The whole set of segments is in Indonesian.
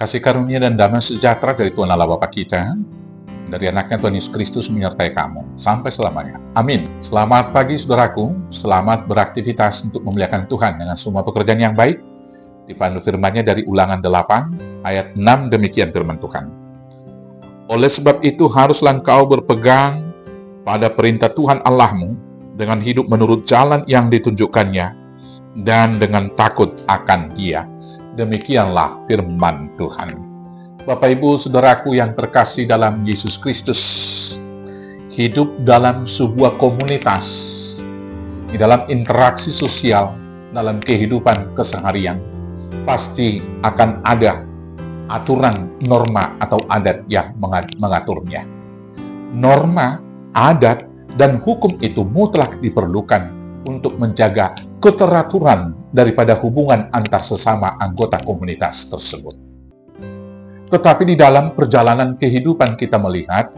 Kasih karunia dan damai sejahtera dari Tuhan Allah Bapa kita, dari anaknya Tuhan Yesus Kristus menyertai kamu sampai selamanya. Amin. Selamat pagi saudaraku, selamat beraktivitas untuk memuliakan Tuhan dengan semua pekerjaan yang baik. Dipandu firman-Nya dari Ulangan 8 ayat 6, demikian firman Tuhan. Oleh sebab itu haruslah engkau berpegang pada perintah Tuhan Allahmu dengan hidup menurut jalan yang ditunjukkannya dan dengan takut akan Dia. Demikianlah firman Tuhan. Bapak Ibu Saudaraku yang terkasih dalam Yesus Kristus, hidup dalam sebuah komunitas, di dalam interaksi sosial, dalam kehidupan keseharian, pasti akan ada aturan, norma, atau adat yang mengaturnya. Norma, adat, dan hukum itu mutlak diperlukan untuk menjaga keteraturan daripada hubungan antar sesama anggota komunitas tersebut. Tetapi di dalam perjalanan kehidupan kita melihat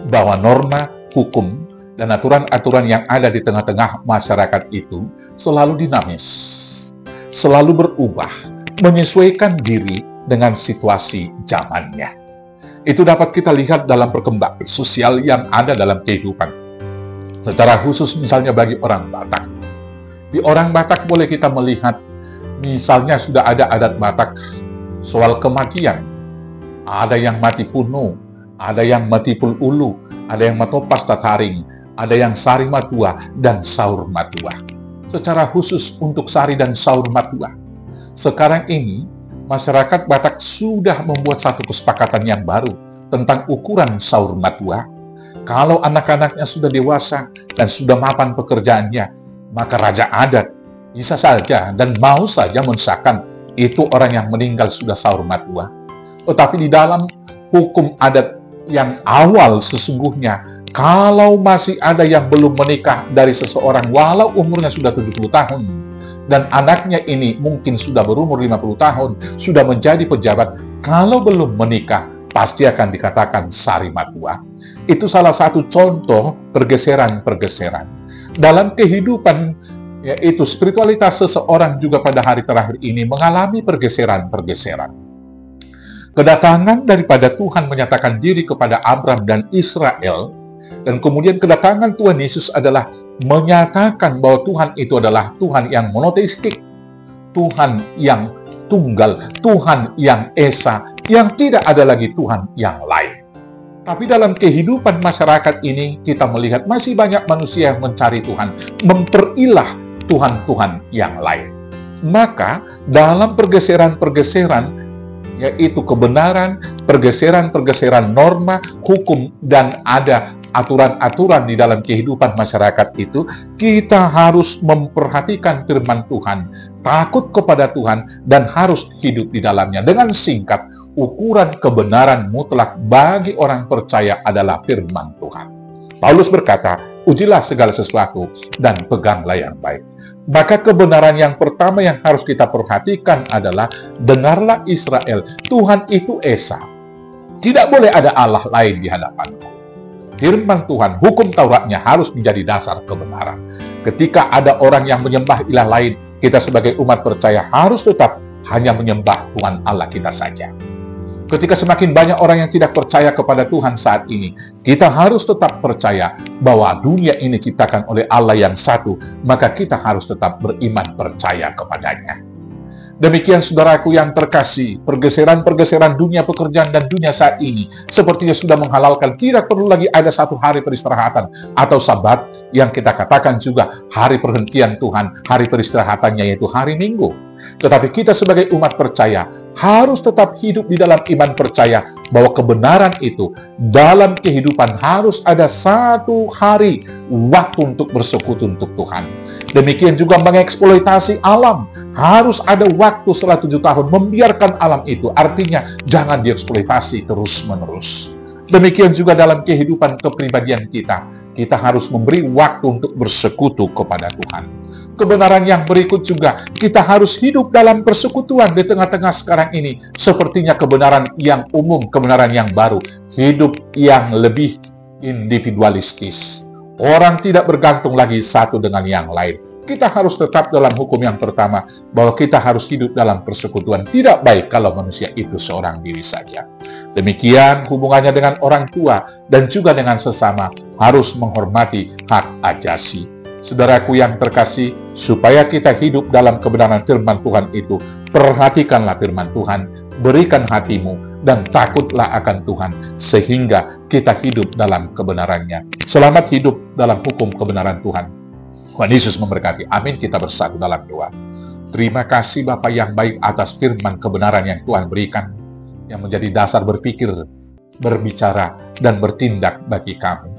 bahwa norma, hukum, dan aturan-aturan yang ada di tengah-tengah masyarakat itu selalu dinamis, selalu berubah, menyesuaikan diri dengan situasi zamannya. Itu dapat kita lihat dalam perkembangan sosial yang ada dalam kehidupan. Secara khusus misalnya bagi orang Batak. Di orang Batak boleh kita melihat, misalnya sudah ada adat Batak soal kematian. Ada yang mati puno, ada yang mati pululu, ada yang matopas tataring, ada yang sari matua dan saur matua. Secara khusus untuk sari dan saur matua. Sekarang ini, masyarakat Batak sudah membuat satu kesepakatan yang baru tentang ukuran saur matua. Kalau anak-anaknya sudah dewasa dan sudah mapan pekerjaannya, maka raja adat bisa saja dan mau saja mensahkan itu orang yang meninggal sudah saur matua. Tetapi di dalam hukum adat yang awal sesungguhnya, kalau masih ada yang belum menikah dari seseorang walau umurnya sudah 70 tahun, dan anaknya ini mungkin sudah berumur 50 tahun, sudah menjadi pejabat, kalau belum menikah, pasti akan dikatakan sari matua. Itu salah satu contoh pergeseran-pergeseran. Dalam kehidupan, yaitu spiritualitas seseorang juga pada hari terakhir ini mengalami pergeseran-pergeseran. Kedatangan daripada Tuhan menyatakan diri kepada Abram dan Israel, dan kemudian kedatangan Tuhan Yesus adalah menyatakan bahwa Tuhan itu adalah Tuhan yang monoteistik, Tuhan yang tunggal, Tuhan yang esa, yang tidak ada lagi Tuhan yang lain. Tapi dalam kehidupan masyarakat ini, kita melihat masih banyak manusia yang mencari Tuhan, memperilah Tuhan-Tuhan yang lain. Maka, dalam pergeseran-pergeseran, yaitu kebenaran, pergeseran-pergeseran norma, hukum, dan ada aturan-aturan di dalam kehidupan masyarakat itu, kita harus memperhatikan firman Tuhan, takut kepada Tuhan, dan harus hidup di dalamnya. Dengan singkat, ukuran kebenaran mutlak bagi orang percaya adalah firman Tuhan. Paulus berkata, ujilah segala sesuatu dan peganglah yang baik. Maka kebenaran yang pertama yang harus kita perhatikan adalah, dengarlah Israel, Tuhan itu esa. Tidak boleh ada Allah lain di hadapanku. Firman Tuhan, hukum Tauratnya harus menjadi dasar kebenaran. Ketika ada orang yang menyembah ilah lain, kita sebagai umat percaya harus tetap hanya menyembah Tuhan Allah kita saja. Ketika semakin banyak orang yang tidak percaya kepada Tuhan saat ini, kita harus tetap percaya bahwa dunia ini diciptakan oleh Allah yang satu, maka kita harus tetap beriman percaya kepadanya. Demikian saudaraku yang terkasih, pergeseran-pergeseran dunia pekerjaan dan dunia saat ini sepertinya sudah menghalalkan tidak perlu lagi ada satu hari peristirahatan atau sabat, yang kita katakan juga hari perhentian Tuhan, hari peristirahatannya yaitu hari Minggu. Tetapi kita sebagai umat percaya harus tetap hidup di dalam iman percaya bahwa kebenaran itu dalam kehidupan harus ada satu hari waktu untuk bersekutu untuk Tuhan. Demikian juga mengeksploitasi alam, harus ada waktu setelah 7 tahun membiarkan alam itu, artinya jangan dieksploitasi terus-menerus. Demikian juga dalam kehidupan kepribadian kita harus memberi waktu untuk bersekutu kepada Tuhan. Kebenaran yang berikut juga, kita harus hidup dalam persekutuan di tengah-tengah sekarang ini. Sepertinya kebenaran yang umum, kebenaran yang baru, hidup yang lebih individualistis. Orang tidak bergantung lagi satu dengan yang lain. kita harus tetap dalam hukum yang pertama, bahwa kita harus hidup dalam persekutuan. Tidak baik kalau manusia itu seorang diri saja. Demikian hubungannya dengan orang tua dan juga dengan sesama, harus menghormati hak ajasi. Saudaraku yang terkasih, supaya kita hidup dalam kebenaran firman Tuhan itu, perhatikanlah firman Tuhan, berikan hatimu, dan takutlah akan Tuhan, sehingga kita hidup dalam kebenarannya. Selamat hidup dalam hukum kebenaran Tuhan. Tuhan Yesus memberkati. Amin. Kita bersatu dalam doa. Terima kasih Bapa yang baik atas firman kebenaran yang Tuhan berikan, yang menjadi dasar berpikir, berbicara, dan bertindak bagi kami.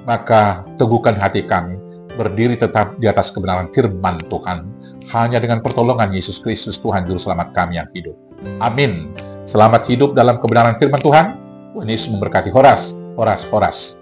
Maka teguhkan hati kami, berdiri tetap di atas kebenaran firman Tuhan, hanya dengan pertolongan Yesus Kristus Tuhan Juru Selamat kami yang hidup. Amin. Selamat hidup dalam kebenaran firman Tuhan. Tuhan Yesus memberkati. Horas, horas, horas.